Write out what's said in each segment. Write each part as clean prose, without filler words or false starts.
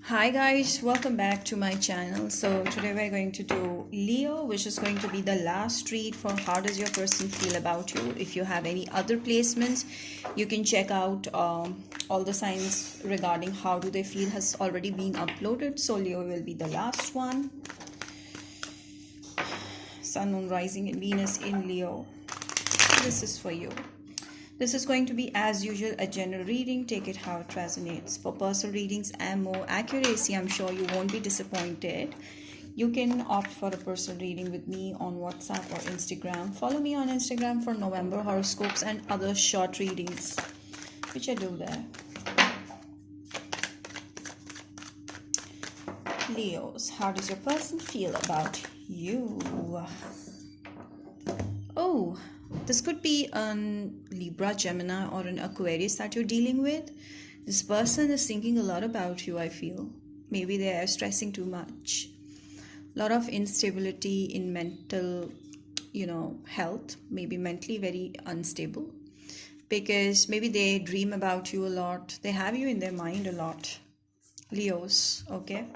Hi guys, welcome back to my channel. So today we're going to do Leo, which is going to be the last read for how does your person feel about you. If you have any other placements, you can check out all the signs regarding how do they feel has already been uploaded. So Leo will be the last one. Sun, Moon, Rising and Venus in Leo. This is for you. This is going to be, as usual, a general reading. Take it how it resonates. For personal readings and more accuracy, I'm sure you won't be disappointed. You can opt for a personal reading with me on WhatsApp or Instagram. Follow me on Instagram for November horoscopes and other short readings, which I do there. Leos, how does your person feel about you? Oh, this could be an Libra, Gemini, or an Aquarius that you're dealing with. This person is thinking a lot about you, I feel. Maybe they are stressing too much. A lot of instability in mental, health. Maybe mentally very unstable. Because maybe they dream about you a lot. They have you in their mind a lot. Leos, okay?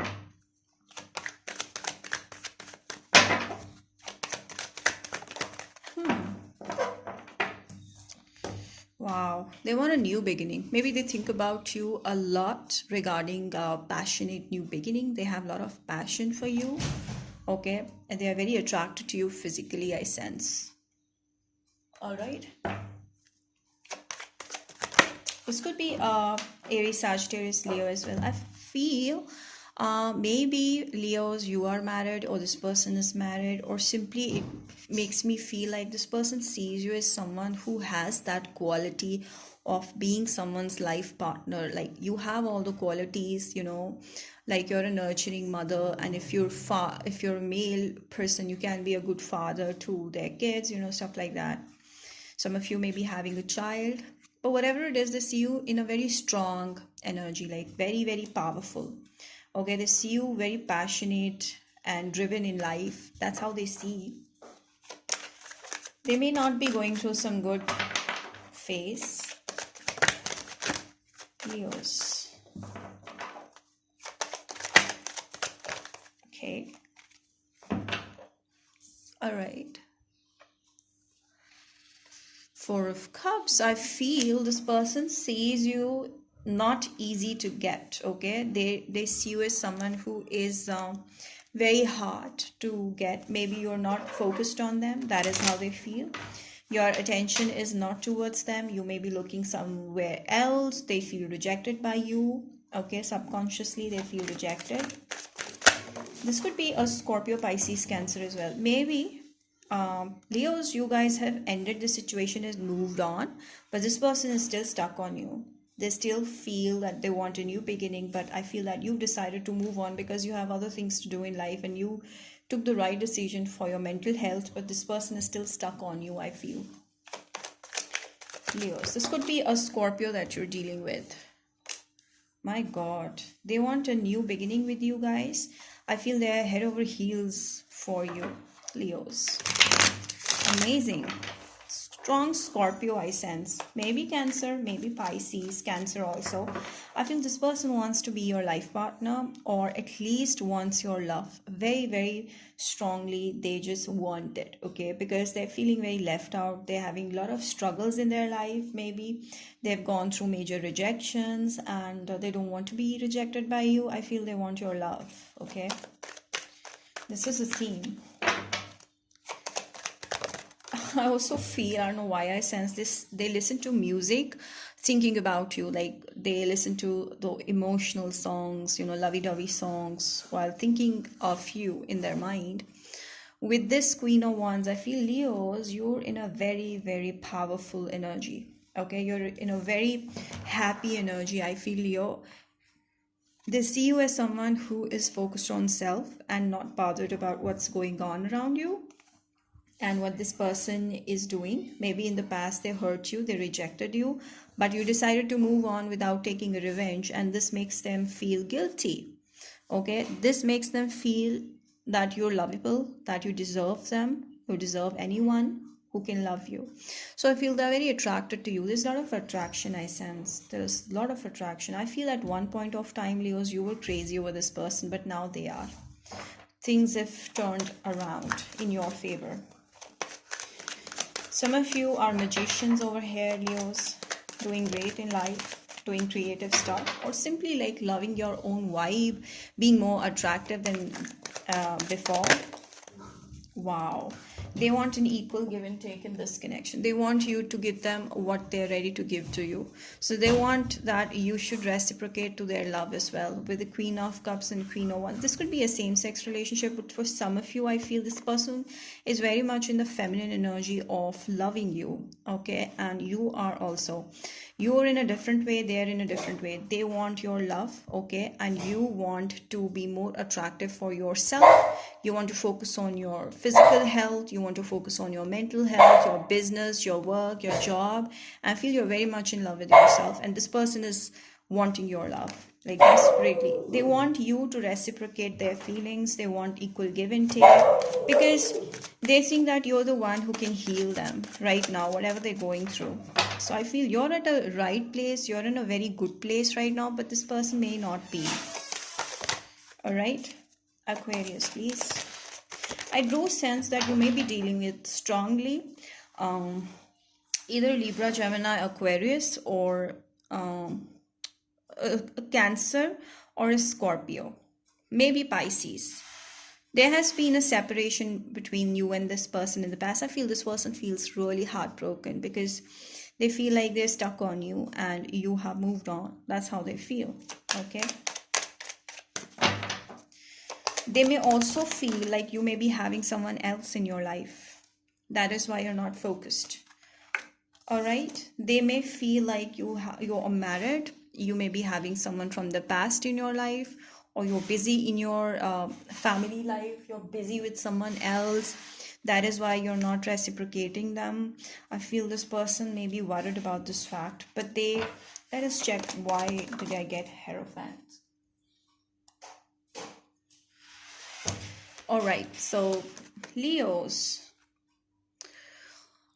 Wow, they want a new beginning. Maybe they think about you a lot regarding passionate new beginning. They have a lot of passion for you, okay? And they are very attracted to you physically, I sense. All right. This could be Aries, Sagittarius, Leo as well. I feel maybe Leos, you are married or this person is married, or simply it makes me feel like this person sees you as someone who has that quality of being someone's life partner. Like you have all the qualities, like you're a nurturing mother, and if you're a male person, you can be a good father to their kids, stuff like that. Some of you may be having a child, but whatever it is, they see you in a very strong energy, like very, very powerful. Okay, they see you very passionate and driven in life. That's how they see. They may not be going through some good phase. Leos. Okay. All right. Four of Cups, I feel this person sees you not easy to get. Okay, they see you as someone who is very hard to get. Maybe you're not focused on them. That is how they feel. Your attention is not towards them. You may be looking somewhere else. They feel rejected by you. Okay, subconsciously they feel rejected. This could be a Scorpio, Pisces, Cancer as well. Maybe Leos, you guys have ended the situation and moved on, but this person is still stuck on you. They still feel that they want a new beginning, but I feel that you've decided to move on because you have other things to do in life and you took the right decision for your mental health, but this person is still stuck on you, I feel. Leos, this could be a Scorpio that you're dealing with. My God, they want a new beginning with you guys. I feel they're head over heels for you, Leos. Amazing. Strong Scorpio, I sense. Maybe Cancer, maybe Pisces, Cancer also. I feel this person wants to be your life partner, or at least wants your love very, very strongly. They just want it, okay? Because they're feeling very left out. They're having a lot of struggles in their life, maybe. They've gone through major rejections and they don't want to be rejected by you. I feel they want your love, okay? This is a theme. I also feel, I don't know why I sense this, they listen to music thinking about you. Like they listen to the emotional songs, lovey-dovey songs while thinking of you in their mind. With this Queen of Wands, I feel Leos, you're in a very, very powerful energy. Okay, you're in a very happy energy. I feel Leo, they see you as someone who is focused on self and not bothered about what's going on around you and what this person is doing. Maybe in the past they hurt you, they rejected you, but you decided to move on without taking a revenge, and this makes them feel guilty. Okay, this makes them feel that you're lovable, that you deserve them, you deserve anyone who can love you. So I feel they're very attracted to you. There's a lot of attraction I sense. There's a lot of attraction. I feel at one point of time, Leos, you were crazy over this person, but now they are. Things have turned around in your favor. Some of you are magicians over here, Leos, doing great in life, doing creative stuff, or simply like loving your own vibe, being more attractive than before. Wow. They want an equal give and take in this connection. They want you to give them what they're ready to give to you. So they want that you should reciprocate to their love as well. With the Queen of Cups and Queen of Wands, this could be a same-sex relationship, but for some of you, I feel this person is very much in the feminine energy of loving you, okay? And you are also. You're in a different way, they're in a different way. They want your love, okay? And you want to be more attractive for yourself. You want to focus on your physical health. You want to focus on your mental health, your business, your work, your job. I feel you're very much in love with yourself. And this person is wanting your love, like desperately. They want you to reciprocate their feelings. They want equal give and take, because they think that you're the one who can heal them right now, whatever they're going through. So I feel you're at a right place. You're in a very good place right now, but this person may not be. All right, Aquarius, please. I do sense that you may be dealing with strongly either Libra, Gemini, Aquarius, or a Cancer or a Scorpio, maybe Pisces. There has been a separation between you and this person in the past. I feel this person feels really heartbroken because they feel like they're stuck on you and you have moved on. That's how they feel, okay? They may also feel like you may be having someone else in your life. That is why you're not focused. All right? They may feel like you're married. You may be having someone from the past in your life, or you're busy in your family life. You're busy with someone else. That is why you're not reciprocating them. I feel this person may be worried about this fact, but let us check why did I get Hierophant. All right, so Leos,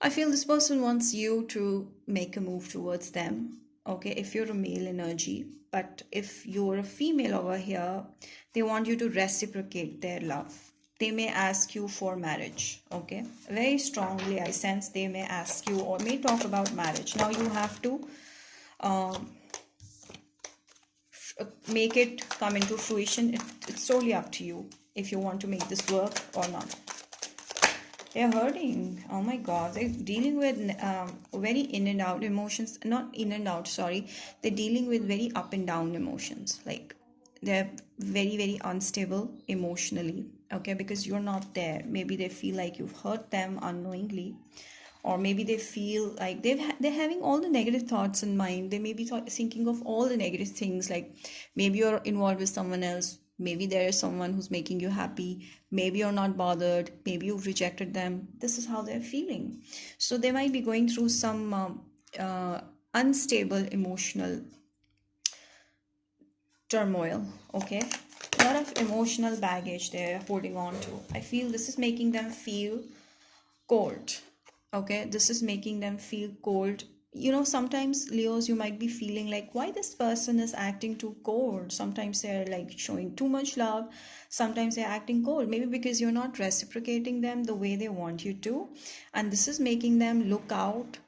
I feel this person wants you to make a move towards them, okay, if you're a male energy. But if you're a female over here, they want you to reciprocate their love. They may ask you for marriage, okay? Very strongly, I sense they may ask you or may talk about marriage. Now you have to make it come into fruition. It's totally up to you if you want to make this work or not. They're hurting. Oh my God. They're dealing with very in and out emotions. Not in and out, sorry. They're dealing with very up and down emotions. Like they're very, very unstable emotionally. Okay, because you're not there. Maybe they feel like you've hurt them unknowingly. Or maybe they feel like they're having all the negative thoughts in mind. They may be thinking of all the negative things. Like maybe you're involved with someone else. Maybe there is someone who's making you happy. Maybe you're not bothered. Maybe you've rejected them. This is how they're feeling. So they might be going through some unstable emotional turmoil, okay? A lot of emotional baggage they're holding on to. I feel this is making them feel cold, okay? This is making them feel cold. You know, sometimes Leos, you might be feeling like, why this person is acting too cold? Sometimes they're like showing too much love. Sometimes they're acting cold. Maybe because you're not reciprocating them the way they want you to. And this is making them look out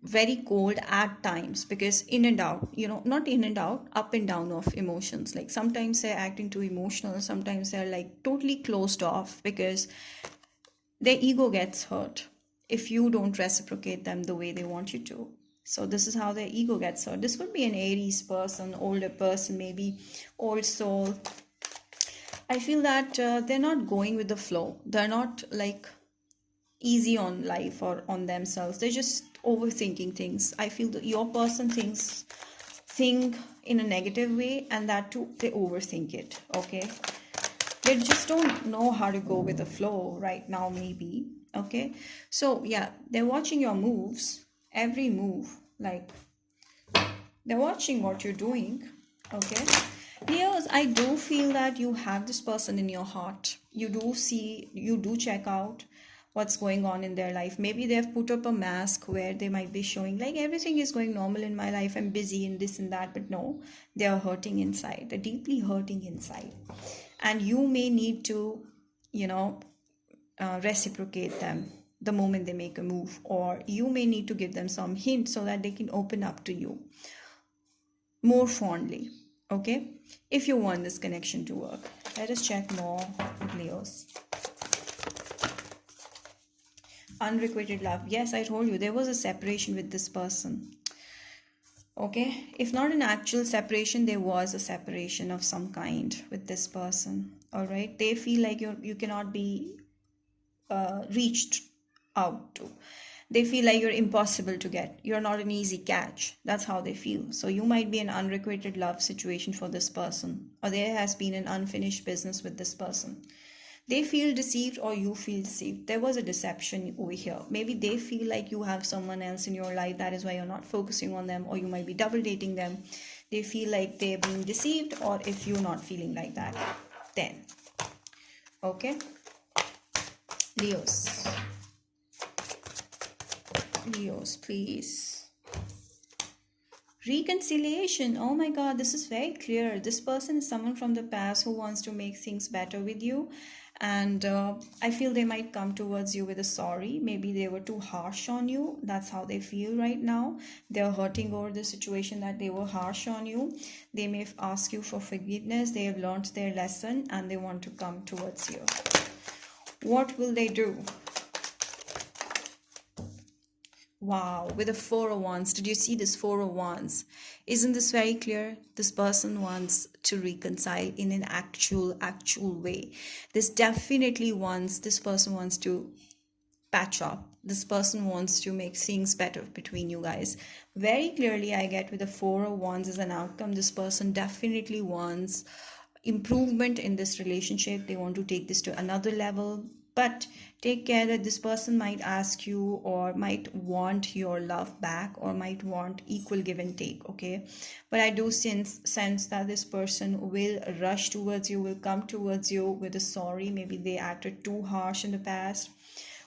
very cold at times, because in and out, you know, not in and out, up and down of emotions. Like sometimes they're acting too emotional. Sometimes they're like totally closed off because their ego gets hurt if you don't reciprocate them the way they want you to. So this is how their ego gets hurt. This could be an Aries person, older person, maybe old soul. I feel that they're not going with the flow. They're not like easy on life or on themselves. They're just overthinking things. I feel that your person think in a negative way, and that too, they overthink it, okay? They just don't know how to go with the flow right now, maybe. Okay, so yeah, they're watching your moves, every move. Like they're watching what you're doing. Okay, Leos, I do feel that you have this person in your heart. You do check out what's going on in their life. Maybe they have put up a mask where they might be showing like everything is going normal in my life, I'm busy in this and that, but no, they are hurting inside, they're deeply hurting inside. And you may need to, you know, reciprocate them the moment they make a move, or you may need to give them some hint so that they can open up to you more fondly. Okay, if you want this connection to work. Let us check more with Leos. Unrequited love. Yes, I told you there was a separation with this person. Okay, if not an actual separation, there was a separation of some kind with this person. All right, they feel like you cannot be reached out to. They feel like you're impossible to get. You're not an easy catch. That's how they feel. So you might be an unrequited love situation for this person, or there has been an unfinished business with this person. They feel deceived or you feel deceived. There was a deception over here. Maybe they feel like you have someone else in your life. That is why you're not focusing on them, or you might be double dating them. They feel like they're being deceived, or if you're not feeling like that, then okay. Leos, please. Reconciliation. Oh my god, this is very clear. This person is someone from the past who wants to make things better with you, and I feel they might come towards you with a sorry. Maybe they were too harsh on you. That's how they feel right now. They're hurting over the situation that they were harsh on you. They may ask you for forgiveness. They have learned their lesson and they want to come towards you. What will they do? Wow, with the Four of Wands. Did you see this Four of Wands? Isn't this very clear? This person wants to reconcile in an actual way. This person wants to patch up. This person wants to make things better between you guys. Very clearly, I get with the Four of Wands as an outcome. This person definitely wants improvement in this relationship. They want to take this to another level. But take care that this person might ask you or might want your love back, or might want equal give and take. Okay, but I do sense that this person will rush towards you, will come towards you with a sorry. Maybe they acted too harsh in the past.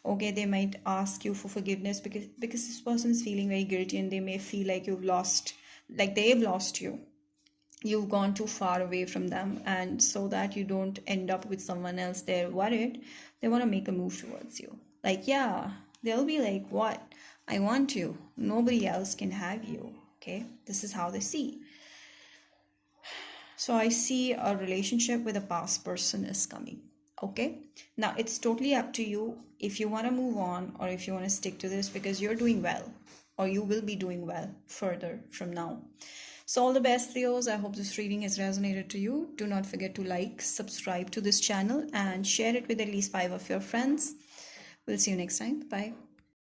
Okay, they might ask you for forgiveness because this person is feeling very guilty, and they may feel like they've lost you. You've gone too far away from them, and so that you don't end up with someone else, they're worried. They want to make a move towards you. Like, yeah, they'll be like, what? I want you. Nobody else can have you. Okay, this is how they see. So I see a relationship with a past person is coming. Okay, now it's totally up to you if you want to move on or if you want to stick to this, because you're doing well, or you will be doing well further from now. So all the best, Leos. I hope this reading has resonated to you. Do not forget to like, subscribe to this channel, and share it with at least 5 of your friends. We'll see you next time. Bye.